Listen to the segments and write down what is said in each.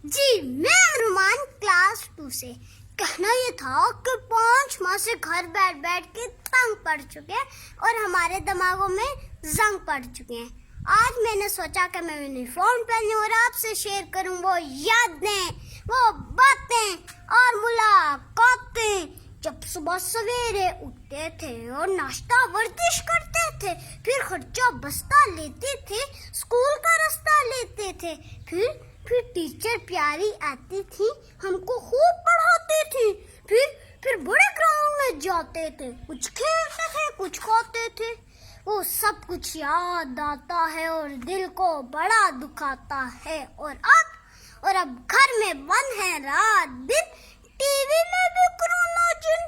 जी मैं रुमान क्लास 2 से। कहना ये था कि 5 माह से घर बैठ बैठ के तंग पड़ चुके हैं और हमारे दिमागों में जंग पड़ चुके हैं। आज मैंने सोचा कि मैं यूनिफॉर्म पहनूं और आपसे शेयर करूं वो यादें, वो बातें और मुलाकातें जब सुबह सवेरे उठते थे और नाश्ता वर्जिश करते थे, फिर खर्चा बस्ता लेते थे, स्कूल का रास्ता लेते थे, फिर टीचर प्यारी आती थी, हमको खूब पढ़ाती थी, फिर बड़े ग्राउंड में जाते थे, कुछ खेलते थे, कुछ खाते थे। वो सब कुछ याद आता है और दिल को बड़ा दुखाता है। और अब घर में बंद है रात दिन, टीवी में भी कोरोना जिन।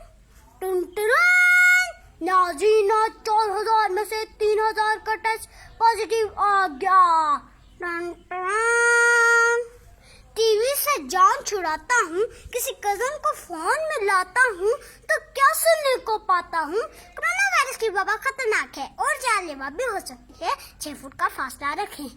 नाजीना 4000 में से 3000 का टेस्ट पॉजिटिव आ गया। टीवी से जान छुड़ाता हूँ, किसी कजन को फोन में लाता हूँ तो क्या सुनने को पाता हूँ। कोरोना वायरस की वबा खतरनाक है और जानलेवा भी हो सकती है, 6 फुट का फासला रखें।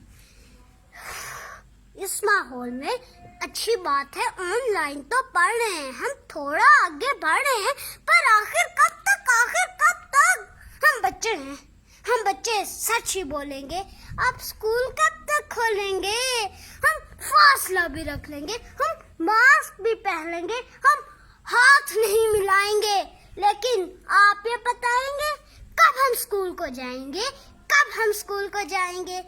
इस माहौल में अच्छी बात है ऑनलाइन तो पढ़ रहे हैं, हम थोड़ा आगे बढ़ रहे हैं, पर आखिर कब तक हम बच्चे सच ही बोलेंगे। अब स्कूल कब तक खोलेंगे? हम फासला भी रख लेंगे, हम मास्क भी पहन लेंगे, हम हाथ नहीं मिलाएंगे, लेकिन आप ये बताएंगे कब हम स्कूल को जाएंगे?